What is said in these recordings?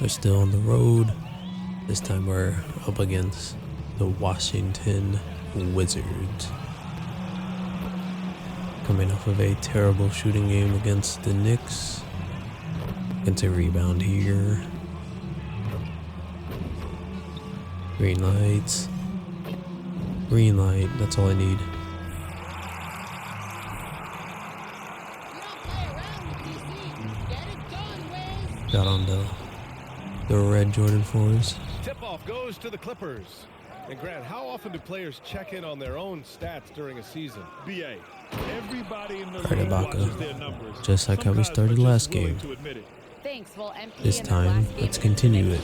We're still on the road. This time we're up against the Washington Wizards. Coming off of a terrible shooting game against the Knicks. Gets a rebound here. Green lights. Green light, that's all I need. Got on the red Jordan 4s. Tip-off goes to the Clippers. And Grant, how often do players check in on their own stats during a season? BA. Everybody in the league watches their numbers. Just like how we started last game. Thanks. Well, MP This time, let's continue it.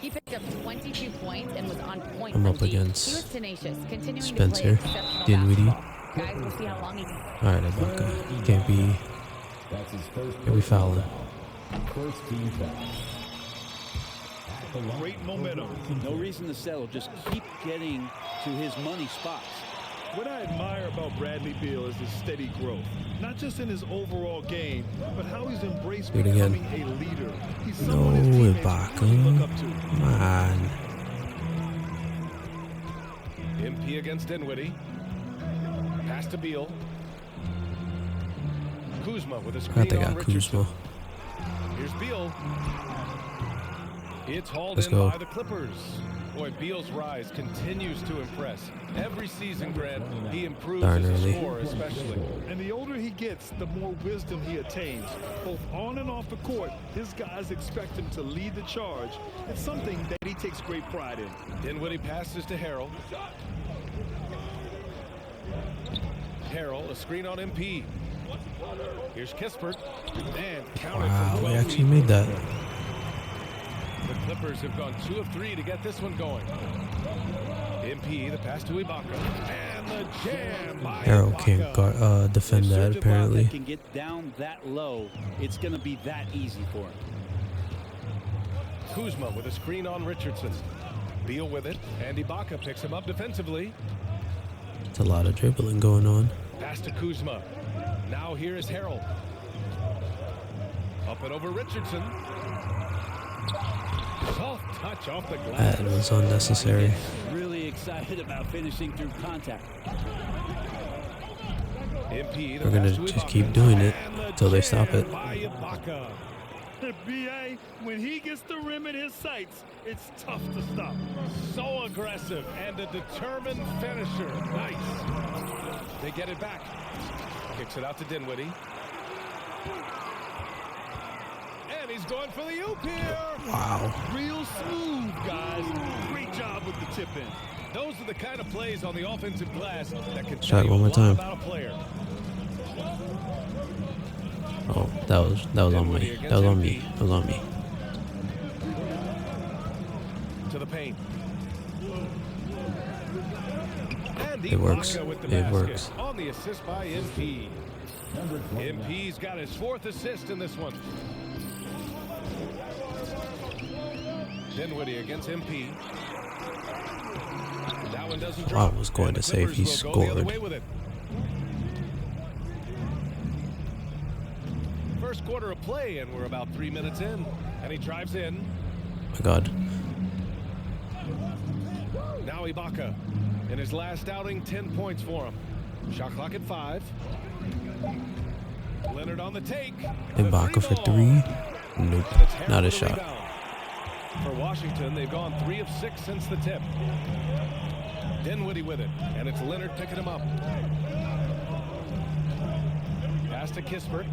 He picked up 22 points and was on point. I'm up against Spencer, Dinwiddie. Alright, Ibaka. Can't be fouling. First team foul. Great momentum. No reason to settle. Just keep getting to his money spots. What I admire about Bradley Beal is his steady growth. Not just in his overall game, but how he's embraced becoming a leader. He's someone his teammates really look up to. Come on. MP against Dinwiddie. Pass to Beal. Kuzma with a screen on Richardson. Here's Beal. It's hauled in by the Clippers. Boy, Beal's rise continues to impress. Every season, Grant, he improves as a scorer especially. And the older he gets, the more wisdom he attains. Both on and off the court, his guys expect him to lead the charge. It's something that he takes great pride in. Dinwiddie passes to Harrell. Harrell, a screen on MP. Here's Kispert. And counted wow, for 12 we actually made that. The Clippers have gone 2 of 3 to get this one going. MP, the pass to Ibaka. And the jam by Harrell Ibaka. can't defend that, apparently. Can get down that low. It's going to be that easy for him. Kuzma with a screen on Richardson. Beal with it. And Ibaka picks him up defensively. It's a lot of dribbling going on. Pass to Kuzma. Now here is Harrell. Up and over Richardson. Soft touch off the glass. That was unnecessary. Really excited about finishing through contact. MP, we're going to just keep doing it until they stop it. BA, when he gets the rim in his sights, it's tough to stop. So aggressive and a determined finisher. Nice. They get it back. Kicks it out to Dinwiddie. And he's going for the oop here. Wow. Real smooth, guys. Great job with the tip in. Those are the kind of plays on the offensive glass that can try it one more time. About a player. Oh, that was on me. That was on me. That was on me. To the paint. And it works. It works. On the assist by MP. MP's got his 4th assist in this one. Dinwiddie against MP. That one doesn't drop. I was going to say if he scored. First quarter of play, and we're about 3 minutes in. And he drives in. My God. Now Ibaka. In his last outing, 10 points for him. Shot clock at 5. Leonard on the take. Ibaka for 3. Nope, not a shot. For Washington, they've gone 3 of 6 since the tip. Dinwiddie with it, and it's Leonard picking him up. Pass to Kispert.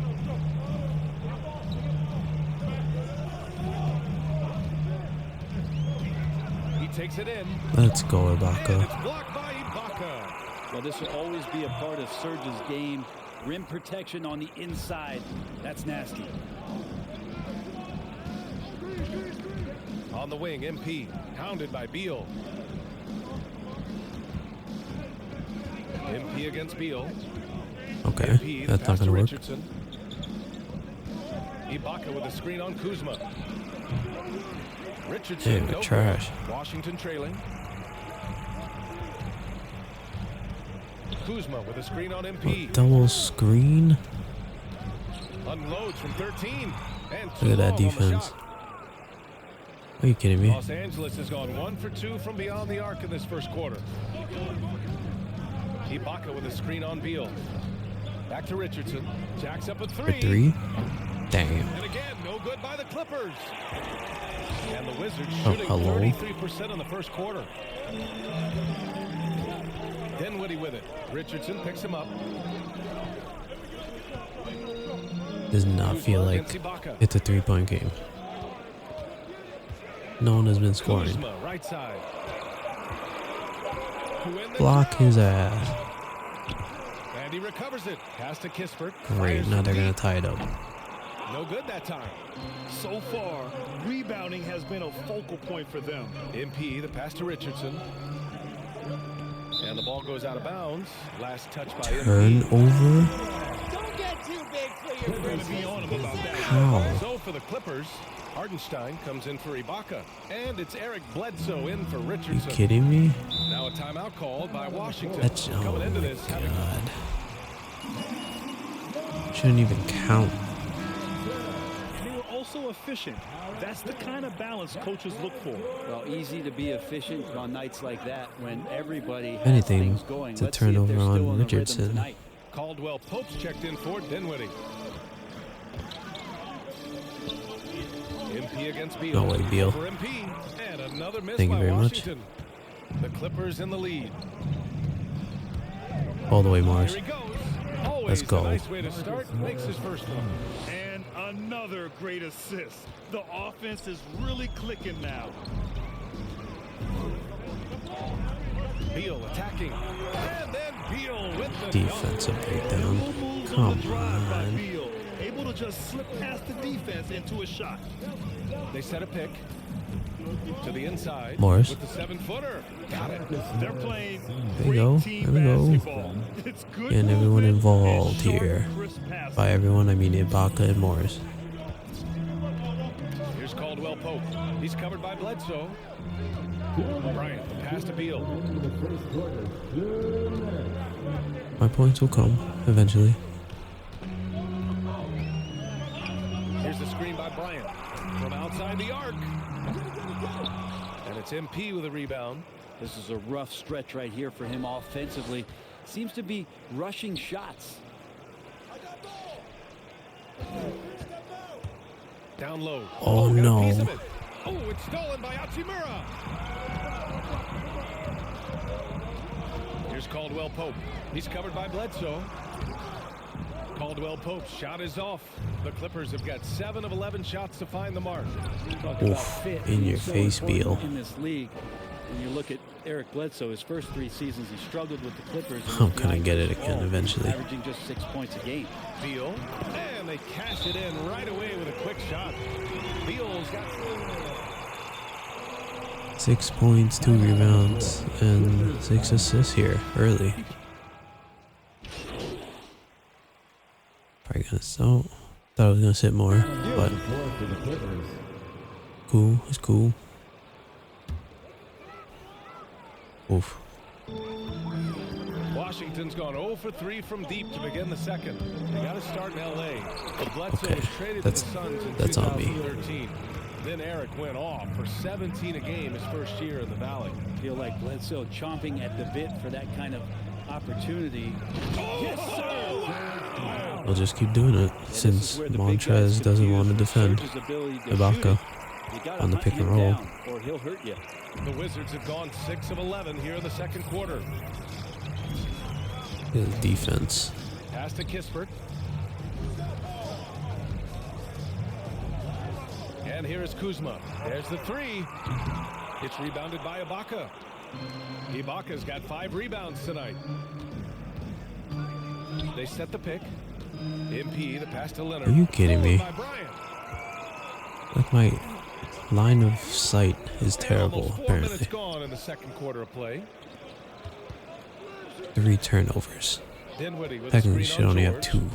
He takes it in. Let's go, Ibaka. And it's blocked by Ibaka. Well, this will always be a part of Serge's game. Rim protection on the inside. That's nasty. On the wing, MP, hounded by Beal. MP against Beal. Okay, MP, that's not going to work. Ibaka with a screen on Kuzma. Richardson, Dude, trash. Washington trailing. Kuzma with a screen on MP. Double screen. Unloads from 13. And Look at that defense. Are you kidding me? Los Angeles has gone 1 for 2 from beyond the arc in this first quarter. Ibaka with a screen on Beal. Back to Richardson. Jacks up a For 3. 3? Damn. And again, no good by the Clippers. And the Wizards Oh, shooting hello. 33% in the first quarter. Dinwiddie with it. Richardson picks him up. Does not feel like Against Ibaka. it's a 3-point game. No one has been scoring. Kuzma, right side. Who in the Block zone. his ass. And he recovers it. Pass to Kispert. Great, Fires now it they're gonna deep. tie it up. No good that time. So far, rebounding has been a focal point for them. MP, the pass to Richardson. And the ball goes out of bounds. Last touch by Turn MP. over? Don't get too big for your We're going to be on him about that. How? So for the Clippers, Hardenstein comes in for Ibaka. And it's Eric Bledsoe in for Are you Richardson. kidding me? Now a timeout called by Washington. That's, oh Coming into my this, having god. Shouldn't even count. They were also efficient. That's the kind of balance coaches look for. Well, easy to be efficient on nights like that when everybody has Anything things going. to Let's turn see if they're over on still in the rhythm Richardson. tonight. Caldwell Pope's checked in for Dinwiddie. MP against Beal. No way, Beal. For MP. And another miss Thank you by very much. Washington. The Clippers in the lead. All the way, Mars. Here he goes. Always Let's go. a nice way to start. Makes his first one. And another great assist. The offense is really clicking now. Beal attacking. And then Beal with the Defensive dunk. breakdown. Moves on Come the drive by on. Beal. Able to just slip past the defense into a shot. They set a pick to the inside. Morris. With the 7-footer. Got it. They're playing There we great go. team There we go. basketball. It's good And everyone movement and involved short, here. crisp passing. By everyone, I mean Ibaka and Morris. Here's Caldwell Pope. He's covered by Bledsoe. Bryant, pass to Beal. My points will come eventually. Here's the screen by Bryant from outside the arc. And it's MP with a rebound. This is a rough stretch right here for him offensively. Seems to be rushing shots. Down low. Oh, got a no. piece of it. Oh, it's stolen by Hachimura. Here's Caldwell Pope. He's covered by Bledsoe. Caldwell Pope's shot is off. The Clippers have got 7 of 11 shots to find the mark. Talk about Oof, fit in being your so face, important Beal. in this league. When you look at Eric Bledsoe, his first 3 seasons, he struggled with the Clippers. and I'm was gonna behind get it Chris again Paul, eventually. Averaging just 6 points a game. Beal. And they cash it in right away with a quick shot. Beal's got 6 points, 2 rebounds, and 6 assists here early. Probably gonna so thought I was gonna sit more, but cool. It's cool. Oof. Washington's gone 0 for 3 from deep to begin the second. They got to start in L.A. But Bledsoe Okay, was traded that's- to the Suns in that's on me. 2013. Then Eric went off for 17 a game his first year in the Valley. Feel like Bledsoe chomping at the bit for that kind of opportunity. Yes, sir! We'll just keep doing it since Montrez doesn't want to defend Ibaka on the pick and roll. Or he'll hurt you. The Wizards have gone 6 of 11 here in the second quarter. His defense. Pass to Kispert. And here is Kuzma. There's the 3. It's rebounded by Ibaka. Ibaka's got 5 rebounds tonight. They set the pick. MP, the pass to Leonard. Are you kidding me? Followed by Bryant. Like my line of sight is terrible, Almost 4 apparently. minutes gone in the second quarter of play. 3 turnovers. Dinwiddie with a Technically, screen should on only George. have 2.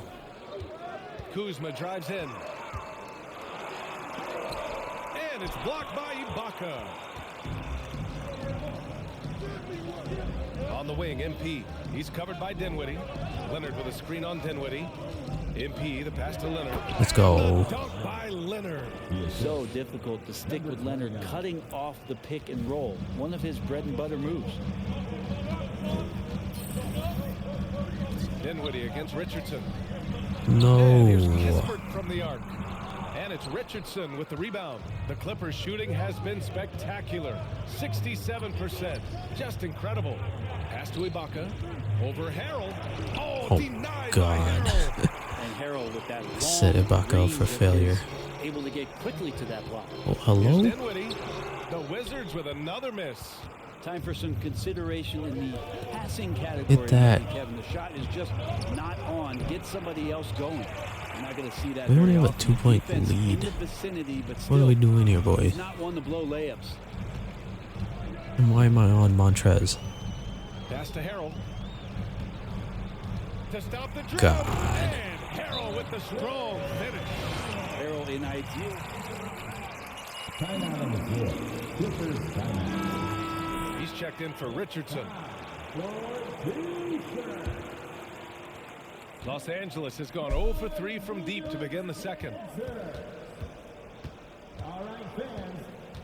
Kuzma drives in. And it's blocked by Ibaka. On the wing, MP. He's covered by Dinwiddie. Leonard with a screen on Dinwiddie. MP, the pass to Leonard. Let's go. The dunk by Leonard. So difficult to stick with Leonard cutting off the pick and roll. One of his bread and butter moves. Dinwiddie against Richardson. No. And here's Kispert from the arc. And it's Richardson with the rebound. The Clippers shooting has been spectacular. 67%. Just incredible. Pass to Ibaka. Over Harrell. Oh, denied God. by Harrell. And Harrell with that long Set Ibaka up for failure. able to get quickly to that block. Oh, hello? Here's Dinwiddie. The Wizards with another miss. Time for some consideration in the passing category. Hit that. Kevin, the shot is just not on. Get somebody else going. You're not going to see that. We only very have a often. 2-point Defense lead. in the vicinity, but What are we still, doing here, boys? he's not one to blow layups. And why am I on Montrez? Pass to Harrell. To stop the dribble. God. And Harrell with the strong finish. Harrell in ideal. Timeout on the floor. Clippers timeout. He's checked in for Richardson. Los Angeles has gone 0 for 3 from deep to begin the second.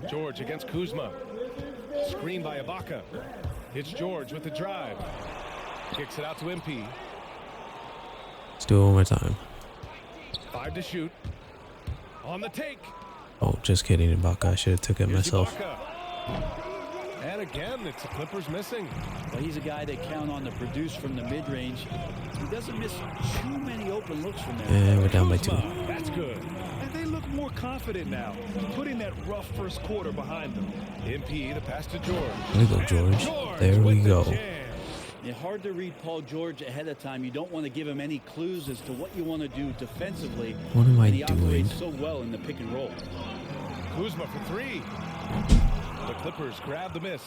George against Kuzma. Screen by Ibaka. It's George with the drive. Kicks it out to MP. Let's do it one more time. 5 to shoot. On the take. Oh, just kidding, Ibaka. I should have took it Here's myself. Ibaka. And again, it's the Clippers missing. Well, he's a guy they count on to produce from the mid-range. He doesn't miss too many open looks from there. And we're down by 2. Kuzma, that's good. And they look more confident now, putting that rough first quarter behind them. MP, the pass to George. There we go, George. There we with the go. jam. It's hard to read Paul George ahead of time. You don't want to give him any clues as to what you want to do defensively. What am I And he doing? operates so well in the pick and roll. Kuzma for 3. The Clippers grab the miss.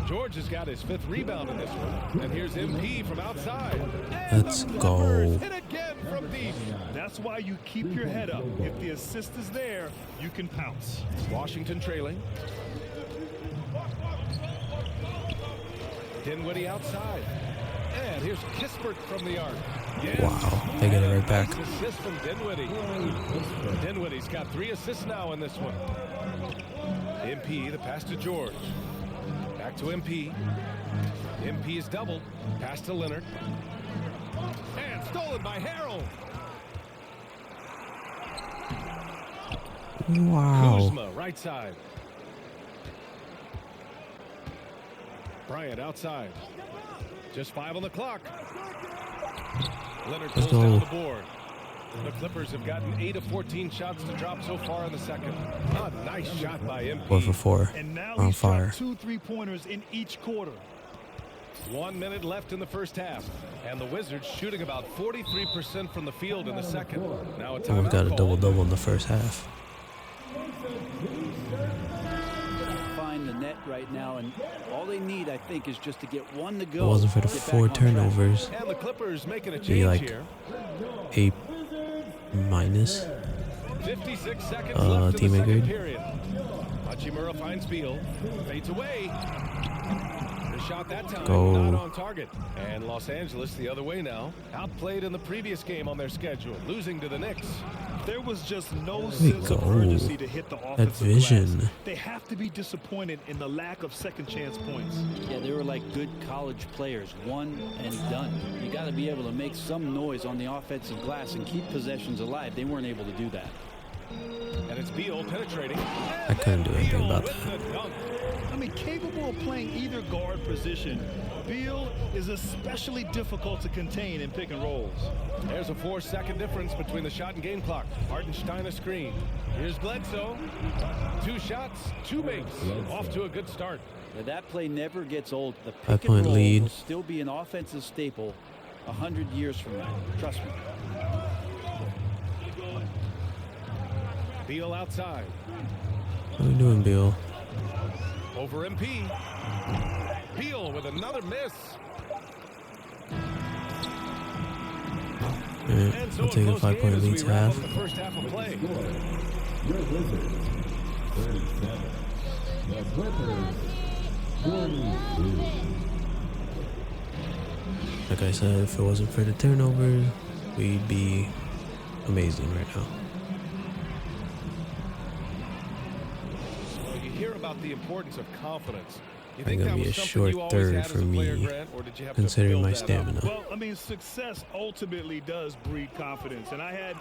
George has got his 5th rebound in this one. And here's MP from outside. And Let's the go. Clippers hit again from deep. That's why you keep your head up. If the assist is there, you can pounce. Washington trailing. Dinwiddie outside. And here's Kispert from the arc. Yes. Wow, they get it right back. Nice assist from Dinwiddie. Dinwiddie's got 3 assists now in this one. MP, the pass to George. Back to MP. MP is doubled. Pass to Leonard. And stolen by Harrell. Wow. Kuzma, right side. Bryant outside. Just 5 on the clock. Leonard Let's pulls down go. the board. The Clippers have gotten 8 of 14 shots to drop so far in the second. A nice shot by MP. 4 for 4. And now We're on he's fire. shot 2 3-pointers in each quarter. 1 minute left in the first half. And the Wizards shooting about 43% from the field in the second. Now a And timeout we've got a call. double-double in the first half. Find the net right now, and all they need, I think, is just to get one to If go. it wasn't for the get back 4 on track. turnovers, And the Clippers making a be change like here. A minus. 56 seconds left in the teammate second grade. period. Hachimura finds Beal. Fades away. The shot that time, Go. not on target. And Los Angeles the other way now. Outplayed in the previous game on their schedule, losing to the Knicks. There was just no we sense of go. urgency to hit the offensive vision. glass. They have to be disappointed in the lack of second chance points. Yeah, they were like good college players, one and done. You got to be able to make some noise on the offensive glass and keep possessions alive. They weren't able to do that. And it's Beal penetrating. I couldn't do anything about that. I mean, capable of playing either guard position, Beal is especially difficult to contain in pick and rolls. There's a 4-second difference between the shot and game clock. Hartenstein a screen. Here's Bledsoe. 2 shots, 2 makes. Off to a good start. Yeah, that play never gets old. The pick 5-point and roll lead. will still be an offensive staple 100 years from now. Trust me. Beal outside. What are we doing, Bill? Over MP. Beal with another miss. Alright, And so I'll take a close game 5-point as lead we to wrap half. up the first half of play. Your Wizards, 37. The Clippers, 42. Like I said, if it wasn't for the turnovers, we'd be amazing right now. Well, you hear about the importance of confidence. You It's think gonna that be a was something short you always third had for as a player, me, Grant, or did you have to considering build my that up? stamina. Well, I mean, success ultimately does breed confidence, and I had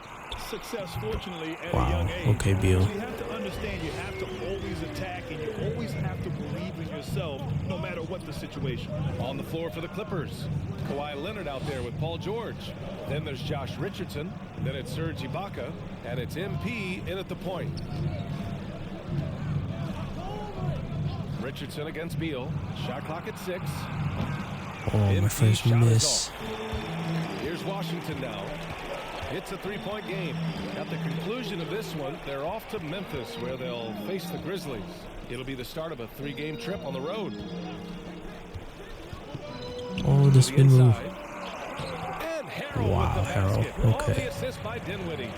success, fortunately, at a young age. Okay, Beal. So you have to understand you have to always attack, and you always have to believe in yourself, no matter what the situation. On the floor for the Clippers, Kawhi Leonard out there with Paul George. Then there's Josh Richardson. Then it's Serge Ibaka, and it's MP in at the point. Richardson against Beal. Shot clock at 6. Oh, my MP first shot is miss. off. Here's Washington now. It's a 3-point game. At the conclusion of this one, they're off to Memphis, where they'll face the Grizzlies. It'll be the start of a 3-game trip on the road. Oh, the spin move. And Harrell Wow, with the Harrell. basket. Oh, Okay. the assist by Dinwiddie.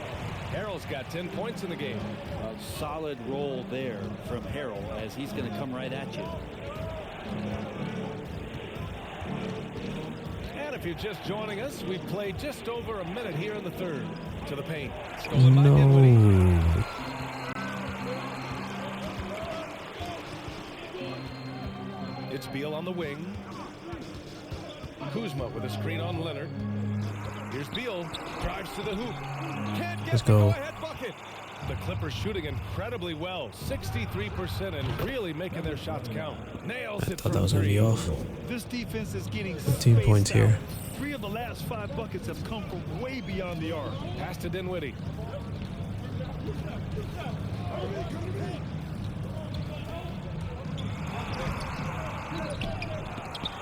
Harrell's got 10 points in the game. A solid roll there from Harrell as he's going to come right at you. And if you're just joining us, we've played just over a minute here in the third. To the paint. Stolen by Dinwiddie. No. It's Beal on the wing. Kuzma with a screen on Leonard. Here's Beal. Drives to the hoop. Can't get Let's the go. go-ahead bucket. The Clippers shooting incredibly well. 63% and really making their shots count. Nails I it thought from that was gonna be 3. off. This defense is getting 15 spaced points out. here. 3 of the last 5 buckets have come from way beyond the arc. Pass to Dinwiddie.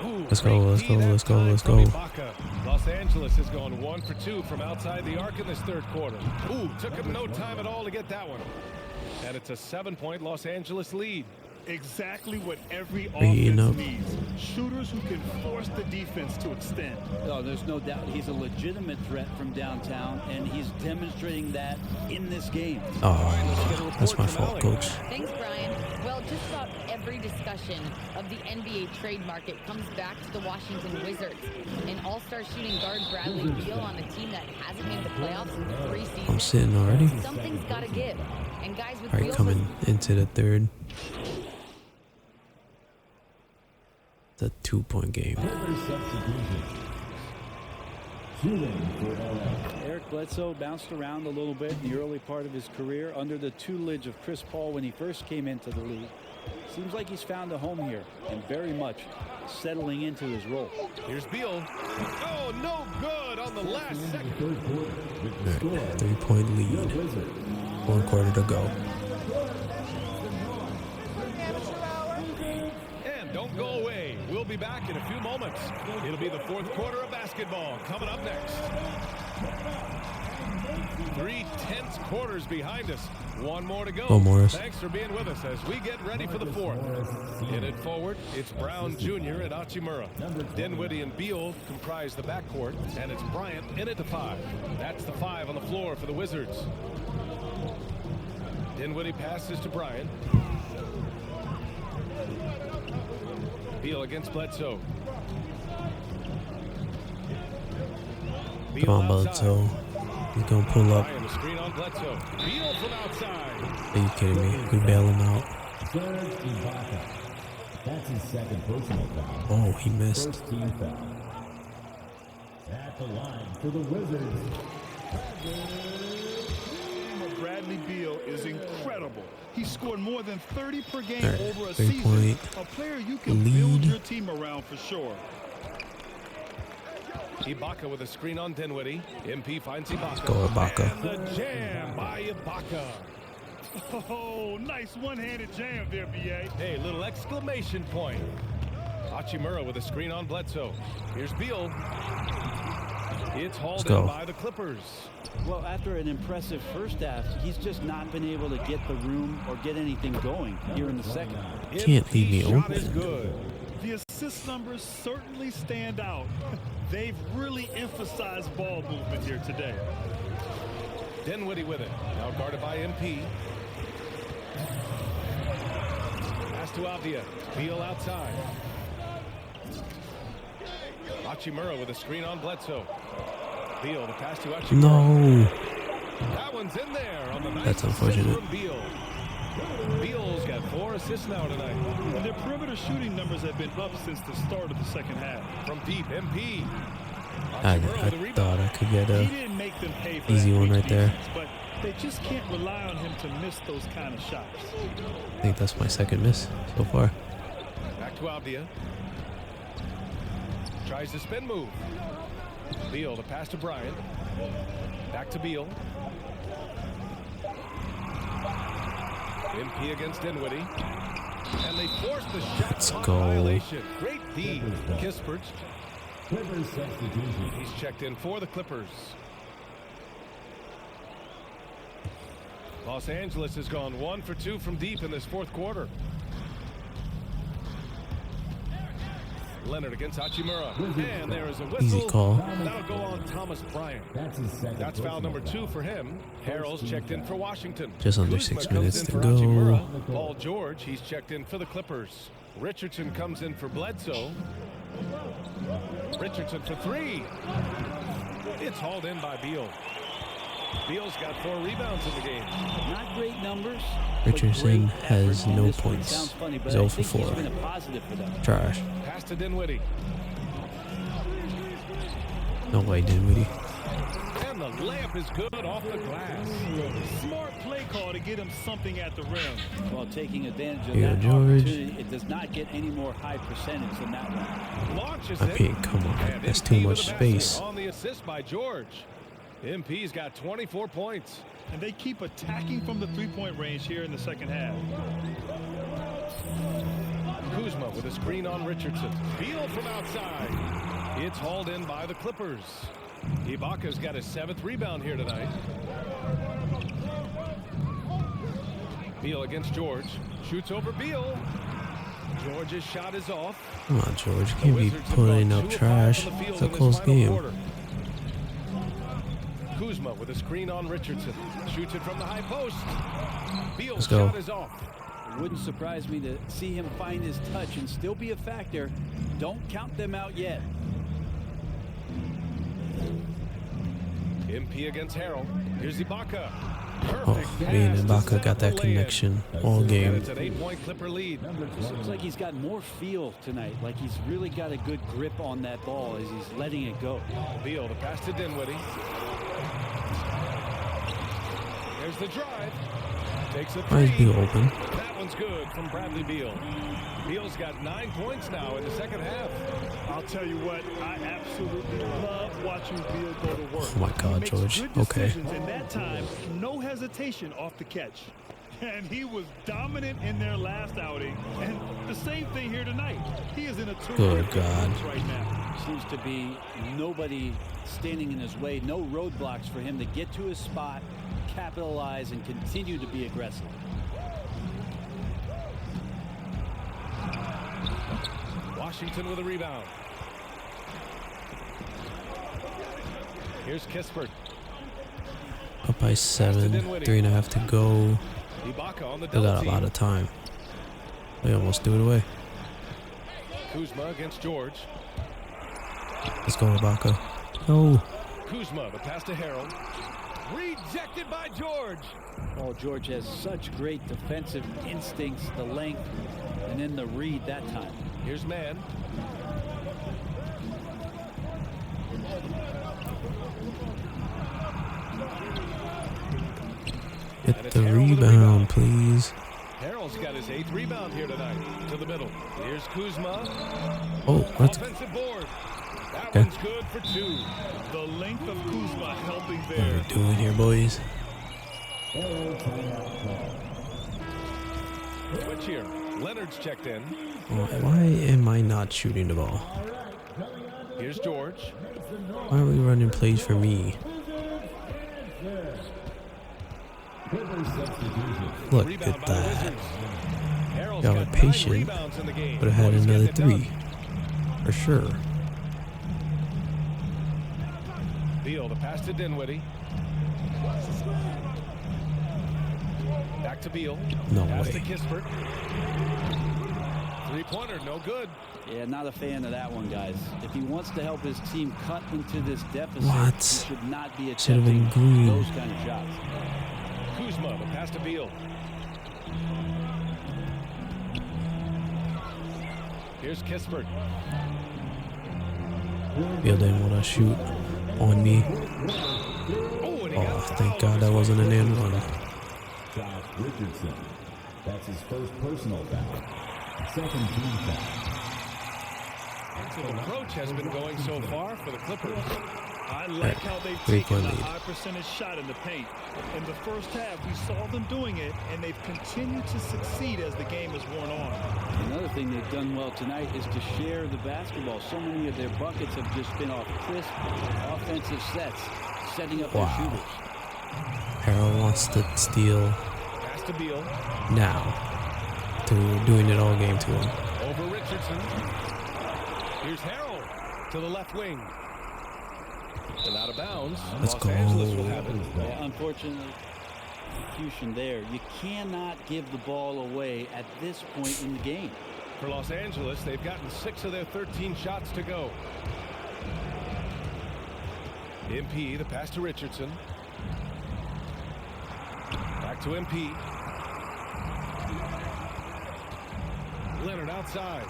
Ooh, Let's go, great let's D go, that let's go, time let's from go. Ibaka. Los Angeles has gone 1 for 2 from outside the arc in this third quarter. Ooh, took him no time at all to get that one. And it's a 7-point Los Angeles lead. Exactly what every Bringing offense up. needs. Shooters who can force the defense to extend. Oh, there's no doubt he's a legitimate threat from downtown, and he's demonstrating that in this game. Oh, that's my fault, coach. Thanks, Brian. Well, just about every discussion of the NBA trade market comes back to the Washington Wizards. An all-star shooting guard Bradley Beal on a team that hasn't made the playoffs in 3 seasons. I'm sitting already. Something's got to give. And guys with All right, Beal's coming into the third. It's a 2-point game. Eric Bledsoe bounced around a little bit in the early part of his career under the tutelage of Chris Paul when he first came into the league. Seems like he's found a home here and very much settling into his role. Here's Beal. Oh, no good on the last second. 3-point lead. 1 quarter to go. And don't go away. We'll be back in a few moments. It'll be the fourth quarter of basketball coming up next. 3 tense quarters behind us. 1 more to go. Go, Morris. Thanks for being with us as we get ready for the fourth. In it forward, it's Brown Jr. and Hachimura. Dinwiddie and Beal comprise the backcourt, and it's Bryant in at the 5. That's the 5 on the floor for the Wizards. Dinwiddie passes to Bryant. Beal against Bledsoe. Come on, Bledsoe. He's gonna pull up. Bryant, the screen on Bledsoe. Beal from outside. Are you kidding me? We bail him out. Serge Ibaka. That's his second personal foul. Oh, he missed. First team foul. At the line for the Wizards. Bradley Beal is incredible. He scored more than 30 per game All right, over a 3-point season. A player you can lead. build your team around for sure. Ibaka with a screen on Dinwiddie. MP finds Ibaka. Let's go, Ibaka. And the jam by Ibaka. Oh, nice one-handed jam there, B.A. Hey, little exclamation point. Hachimura with a screen on Bledsoe. Here's Beal. It's hauled go. in by the Clippers. Well, after an impressive first half, he's just not been able to get the room or get anything going here in the second. Can't leave me Shot is open. good. The assist numbers certainly stand out. They've really emphasized ball movement here today. Dinwiddie with it. Now guarded by MP. Pass to Avdia. Beal outside. Hachimura with a screen on Bledsoe. Beal, the pass to Hachimura. No. That one's in there on the nice That's unfortunate. from Beal. Beal's got 4 assists now tonight. And their perimeter shooting numbers have been up since the start of the second half. From deep, MP. I thought I could get He a didn't make them pay for easy that one great right there. defense, but they just can't rely on him to miss those kind of shots. I think that's my second miss so far. Back to Abdia. Tries the spin move. Beal, the pass to Bryant. Back to Beal. MP against Dinwiddie. And they force the shot. Let's clock go. Violation. Great D. Kispert. Clippers substitution. He's checked in for the Clippers. Los Angeles has gone 1 for 2 from deep in this fourth quarter. Leonard against Hachimura. And there is a whistle. Easy call. That'll go on Thomas Bryant. That's his second. That's foul number 2 for him. Harrell's checked in for Washington. Just under Kuzma 6 comes minutes in to for go. Hachimura. Paul George, he's checked in for the Clippers. Richardson comes in for Bledsoe. Richardson for 3. It's hauled in by Beal. Beal's got 4 rebounds in the game. Not great numbers. Richardson but great has effort in no this one. points. Sounds funny, but He's I 0 for think he's 4. been a positive for them. Trash. Pass to Dinwiddie. No way, Dinwiddie. And the layup is good off the glass. Smart play call to get him something at the rim. While taking advantage of Here, that George. opportunity, it does not get any more high percentage than that one. Launches I it. mean, come on. And That's MP too with much the basket space. on the assist by George. MP's got 24 points. And they keep attacking from the three-point range here in the second half. Kuzma with a screen on Richardson. Beal from outside. It's hauled in by the Clippers. Ibaka's got his 7th rebound here tonight. Beal against George. Shoots over Beal. George's shot is off. Come on, George. You The can't be Wizards have putting gone up 2 of 5 trash. from the field It's a in this close final game. quarter. Kuzma with a screen on Richardson. Shoots it from the high post. Beal's Let's go. shot is off. It wouldn't surprise me to see him find his touch and still be a factor. Don't count them out yet. MP against Harrell. Here's Ibaka. Oh, Perfect me and pass to Ibaka set got the that lay-in. connection all And game. it's an 8-point Clipper lead. Just looks like he's got more feel tonight, like he's really got a good grip on that ball as he's letting it go. Beal, the pass to Dinwiddie. There's the drive. Takes a Why is three. Beal open? That one's good from Bradley Beal. Beal's got 9 points now in the second half. I'll tell you what, I absolutely love watching Beal go to work. Oh my God, He makes George. good Okay. decisions, and that time, no hesitation off the catch. And he was dominant in their last outing. And the same thing here tonight. He is in a terrific God. place right now. Seems to be nobody standing in his way, no roadblocks for him to get to his spot, capitalize, and continue to be aggressive. Washington with a rebound. Here's Kispert. Up by 7. 3.5 to go. Ibaka on the Still double got a team. lot of time. They almost threw it away. Kuzma against George. Let's go, Ibaka. No. Kuzma, the pass to Harrell. Rejected by George. Oh, George has such great defensive instincts, the length, and then the read that time. Here's Mann. Get the rebound, please. Harrell's got his 8th rebound here tonight. To the middle. Here's Kuzma. Oh, let's go. Offensive board. That Okay. one's good for 2. The length of Kuzma helping What are there. we doing here, boys? Switch here. Leonard's checked in. Why am I not shooting the ball? Here's George. Why are we running plays for me? Look Rebound at by the that. Wizards. Harrell's Y'all got are 9 patient. rebounds in the game. Would have had He's another getting it 3. For sure. done. Beal, the pass to Dinwiddie. Back to Beal. No Pass way. to Kispert. Three-pointer, no good. Yeah, not a fan of that one, guys. If he wants to help his team cut into this deficit, What? he should not be Should have been attempting green. those kind of shots. Kuzma, the pass to Beal. Here's Kispert. Beal didn't want to shoot on me. Oh, thank God that wasn't an end run. Josh Richardson. That's his first personal foul. Second team foul. The approach has been going so far for the Clippers. I like how they've 3 taken point the lead. high percentage shot in the paint. In the first half, we saw them doing it, and they've continued to succeed as the game has worn on. Another thing they've done well tonight is to share the basketball. So many of their buckets have just been off crisp offensive sets, setting up their shooters. Harold wants to steal Pass to Beal. now. Through doing it all game to him. Over Richardson. Here's Harrell to the left wing. And out of bounds. Let's Los go. Angeles will have it. Yeah, unfortunately, execution there. You cannot give the ball away at this point in the game. For Los Angeles, they've gotten 6 of their 13 shots to go. MP, the pass to Richardson. Back to MP. Leonard outside.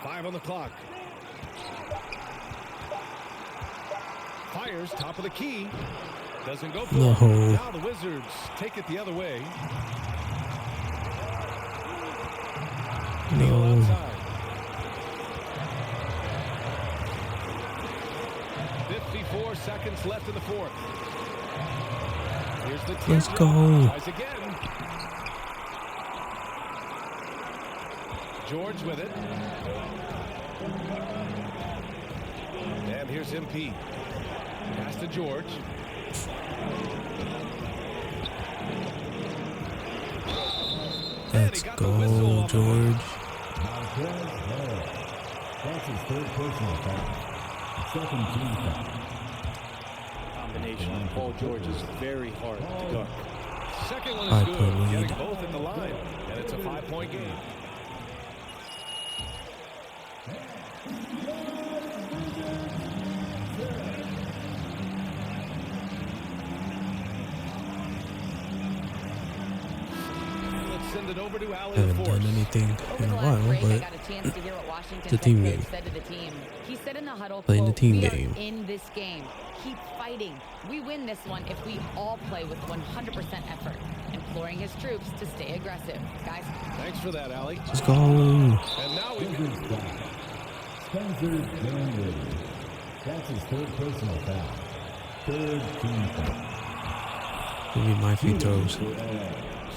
5 on the clock. Fires, top of the key. Doesn't go for No. it. Now the Wizards take it the other way. Beal No. outside. 54 seconds left in the fourth. Here's the Let's teardrop. go. Tries again. George with it. And here's MP. Pass to George. Let's go, George. That's his third personal foul. Second team foul. Combination of Paul George is very hard to guard. Second one is 5 good. point lead. Getting both in the line. And it's a 5-point game. Let's send it over to Allie Haven't the done Force. anything Over in the a last while, break, I but got a chance to hear what Washington's it's a team head coach game. said to the team. He said in the huddle, Playing the quote, team "We are game. in this game. Keep fighting. We win this one if we all play with 100% effort." Imploring his troops to stay aggressive. Guys, Thanks for that, Allie. let's go. And now we Wizards foul. Spencer Dinwiddie. That's his third personal foul. Third team foul. Give me my free throws.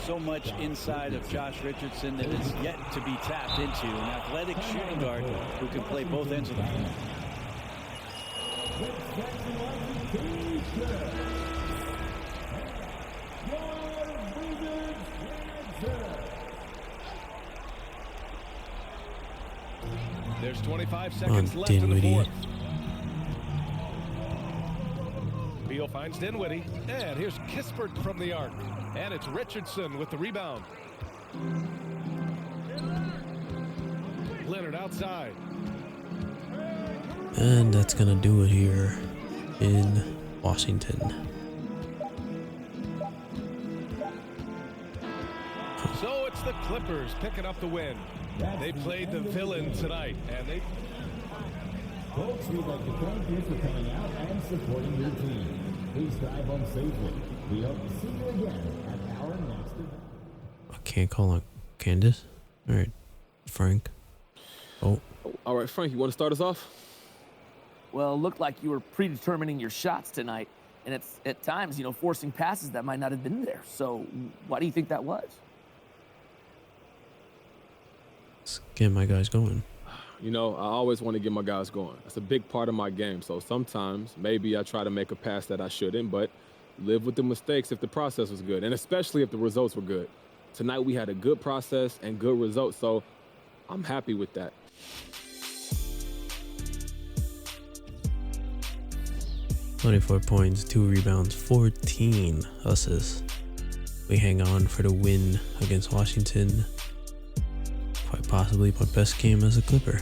So much inside of Josh Richardson that is yet to be tapped into. An athletic shooting guard who can play both ends of the floor. There's 25 seconds left in the Dinwiddie. fourth. Beal finds Dinwiddie. And here's Kispert from the arc. And it's Richardson with the rebound. Leonard outside. And that's going to do it here in Washington. So it's the Clippers picking up the win. They played the villain tonight, and they... Folks, we'd like to thank you for coming out and supporting your team. Please drive home safely. We hope to see you again at our next event. I can't call on Candace. All right, Frank. Oh, All right, Frank, you want to start us off? Well, it looked like you were predetermining your shots tonight, and it's at times, forcing passes that might not have been there. So why do you think that was? let's get my guys going. You know, I always want to get my guys going. That's a big part of my game. So sometimes maybe I try to make a pass that I shouldn't, but live with the mistakes if the process was good, and especially if the results were good. Tonight we had a good process and good results, so I'm happy with that. $24 points, 2 rebounds, 14 assists. We hang on for the win against Washington. possibly my best game as a Clipper.